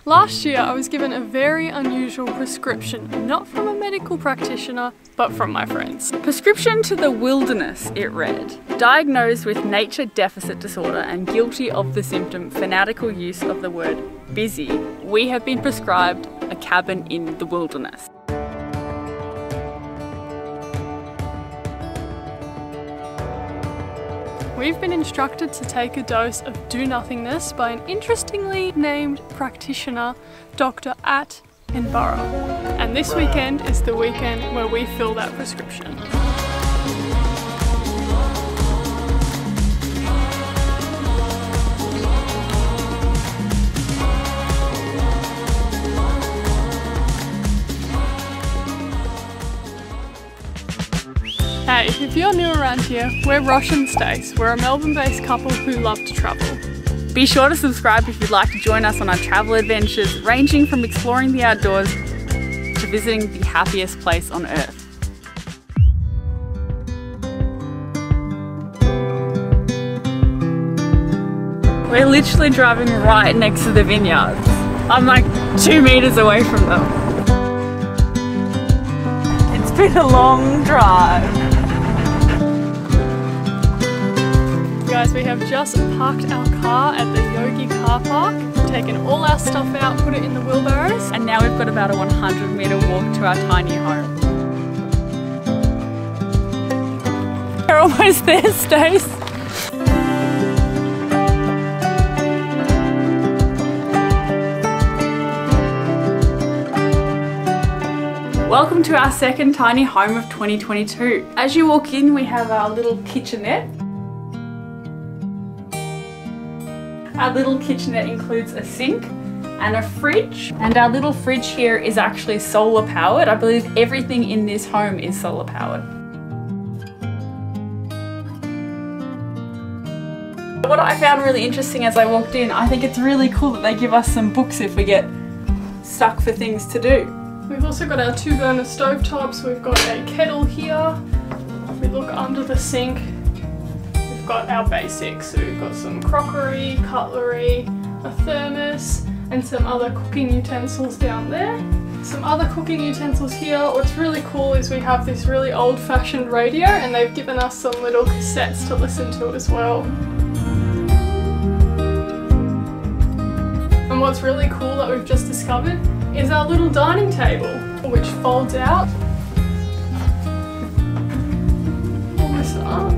Last year I was given a very unusual prescription, not from a medical practitioner, but from my friends. Prescription to the wilderness, it read. Diagnosed with nature deficit disorder and guilty of the symptom fanatical use of the word busy, we have been prescribed a cabin in the wilderness. We've been instructed to take a dose of do-nothingness by an interestingly named practitioner, Dr. in Borough. And this weekend is the weekend where we fill that prescription. Hey, if you're new around here, we're Rosh&Stace. We're a Melbourne-based couple who love to travel. Be sure to subscribe if you'd like to join us on our travel adventures, ranging from exploring the outdoors to visiting the happiest place on earth. We're literally driving right next to the vineyards. I'm like 2 meters away from them. It's been a long drive. Guys, we have just parked our car at the Yogie car park, taken all our stuff out, put it in the wheelbarrows, and now we've got about a 100-meter walk to our tiny home. We're almost there, Stace. Welcome to our second tiny home of 2022. As you walk in, we have our little kitchenette. Our little kitchenette includes a sink and a fridge, and our little fridge here is actually solar powered. I believe everything in this home is solar powered. What I found really interesting as I walked in, I think it's really cool that they give us some books if we get stuck for things to do. We've also got our 2-burner stovetops. We've got a kettle here. If we look under the sink, we've got our basics. So we've got some crockery, cutlery, a thermos, and some other cooking utensils down there. Some other cooking utensils here. What's really cool is we have this really old-fashioned radio, and they've given us some little cassettes to listen to as well. And what's really cool that we've just discovered is our little dining table, which folds out. Pull this up.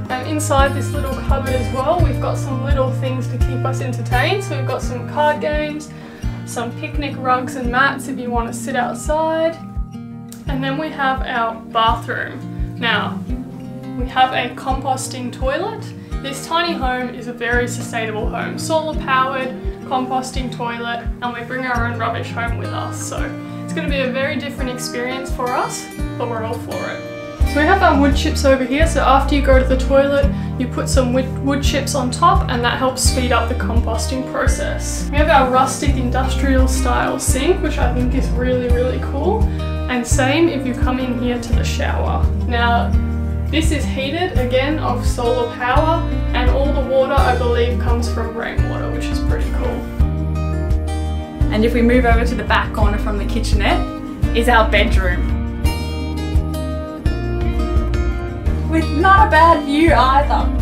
And inside this little cupboard as well, we've got some little things to keep us entertained. So we've got some card games, some picnic rugs and mats if you want to sit outside. And then we have our bathroom. Now, we have a composting toilet. This tiny home is a very sustainable home, solar powered, composting toilet, and we bring our own rubbish home with us. So it's going to be a very different experience for us, but we're all for it. So we have our wood chips over here. So after you go to the toilet, you put some wood chips on top, and that helps speed up the composting process. We have our rustic industrial style sink, which I think is really, really cool. And same if you come in here to the shower. Now, this is heated, again, of solar power, and all the water, I believe, comes from rainwater, which is pretty cool. And if we move over to the back corner from the kitchenette, is our bedroom. With not a bad view either.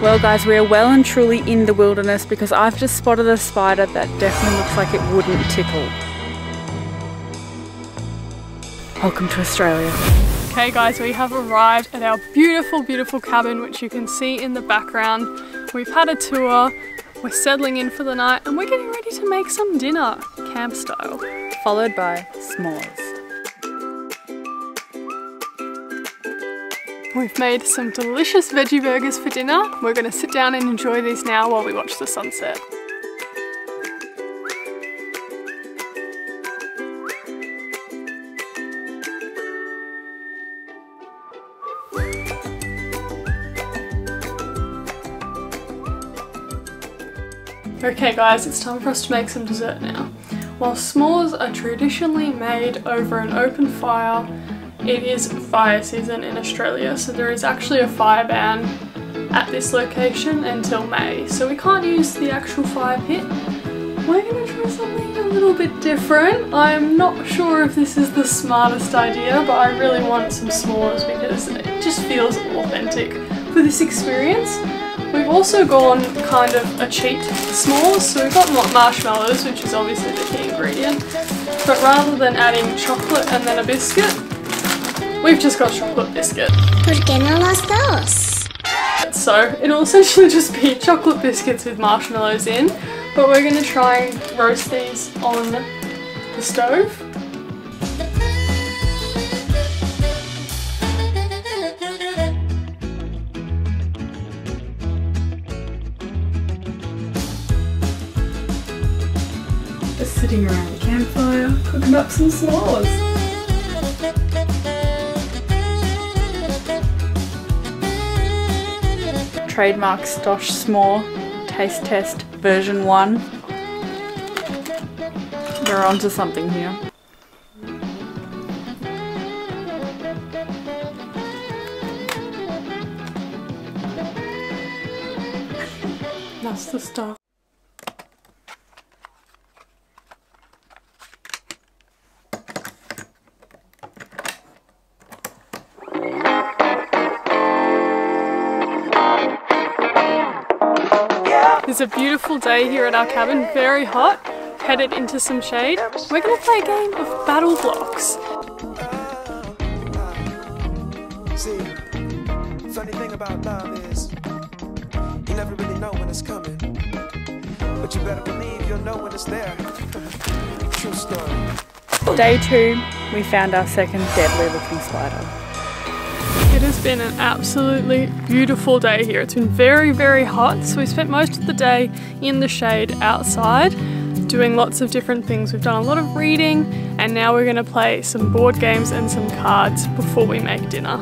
Well guys, we are well and truly in the wilderness because I've just spotted a spider that definitely looks like it wouldn't tickle. Welcome to Australia. Okay guys, we have arrived at our beautiful, beautiful cabin, which you can see in the background. We've had a tour, we're settling in for the night, and we're getting ready to make some dinner, camp style. Followed by s'mores. We've made some delicious veggie burgers for dinner. We're going to sit down and enjoy these now while we watch the sunset. Okay guys, it's time for us to make some dessert now. While s'mores are traditionally made over an open fire, it is fire season in Australia, so there is actually a fire ban at this location until May, so we can't use the actual fire pit. We're gonna try something a little bit different. I'm not sure if this is the smartest idea, but I really want some s'mores because it just feels authentic for this experience. We've also gone kind of a cheat s'mores, so we've got marshmallows, which is obviously the key ingredient, but rather than adding chocolate and then a biscuit, we've just got chocolate biscuit. ¿Por qué no los dos? So it'll essentially just be chocolate biscuits with marshmallows in, but we're going to try and roast these on the stove. Just sitting around the campfire, cooking up some s'mores. Trademark Stosh s'more taste test version 1. We're onto something here. That's the stuff. It's a beautiful day here at our cabin, very hot, headed into some shade. We're going to play a game of battle blocks. See, funny thing about love is you never really know when it's coming, but you better believe you'll know when it's there. True story. Day 2, we found our second deadly looking spider. It has been an absolutely beautiful day here. It's been very, very hot, so we spent most of the day in the shade outside doing lots of different things. We've done a lot of reading, and now we're going to play some board games and some cards before we make dinner.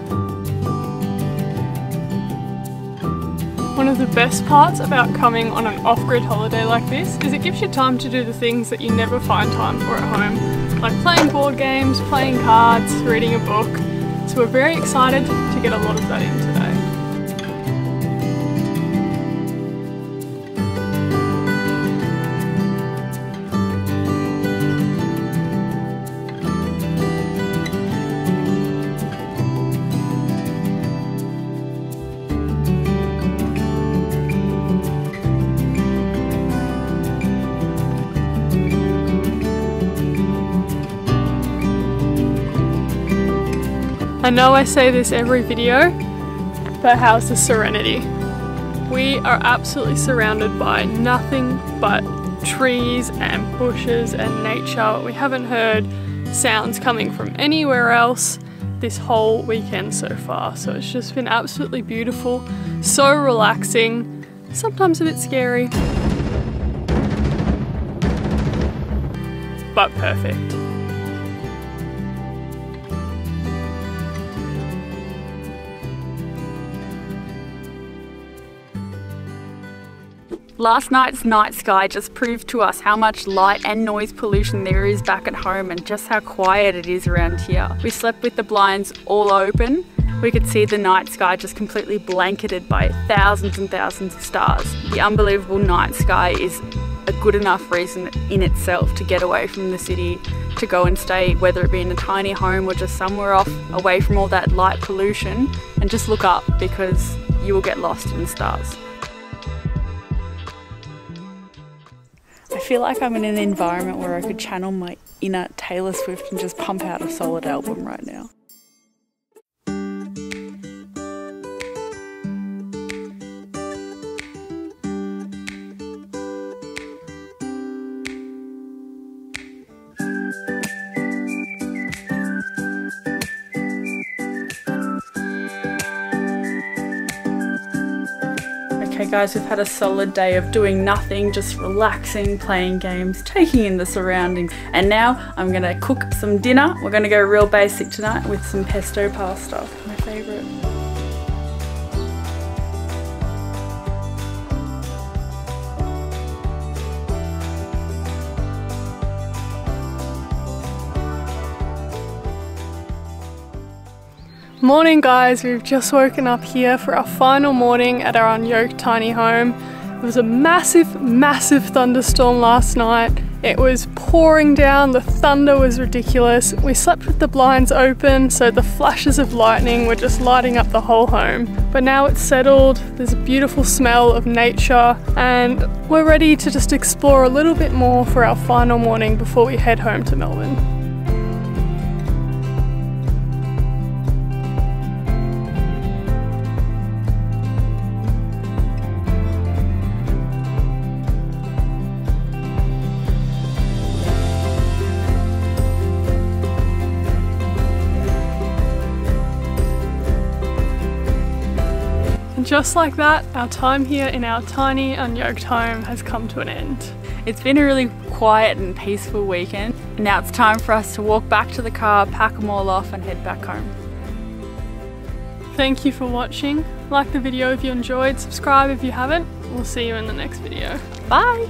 One of the best parts about coming on an off-grid holiday like this is it gives you time to do the things that you never find time for at home, like playing board games, playing cards, reading a book. So we're very excited to get a lot of that in today. I know I say this every video, but how's the serenity? We are absolutely surrounded by nothing but trees and bushes and nature. We haven't heard sounds coming from anywhere else this whole weekend so far, so it's just been absolutely beautiful, so relaxing, sometimes a bit scary, but perfect. Last night's night sky just proved to us how much light and noise pollution there is back at home and just how quiet it is around here. We slept with the blinds all open. We could see the night sky just completely blanketed by thousands and thousands of stars. The unbelievable night sky is a good enough reason in itself to get away from the city, to go and stay, whether it be in a tiny home or just somewhere off away from all that light pollution, and just look up because you will get lost in the stars. I feel like I'm in an environment where I could channel my inner Taylor Swift and just pump out a solid album right now. Okay guys, we've had a solid day of doing nothing, just relaxing, playing games, taking in the surroundings. And now I'm gonna cook some dinner. We're gonna go real basic tonight with some pesto pasta, my favourite. Morning guys, we've just woken up here for our final morning at our Unyoked tiny home. There was a massive thunderstorm last night. It was pouring down, the thunder was ridiculous. We slept with the blinds open, so the flashes of lightning were just lighting up the whole home. But now it's settled, there's a beautiful smell of nature, and we're ready to just explore a little bit more for our final morning before we head home to Melbourne. Just like that, our time here in our tiny Unyoked home has come to an end. It's been a really quiet and peaceful weekend. And now it's time for us to walk back to the car, pack them all off and head back home. Thank you for watching. Like the video if you enjoyed, subscribe if you haven't. We'll see you in the next video. Bye!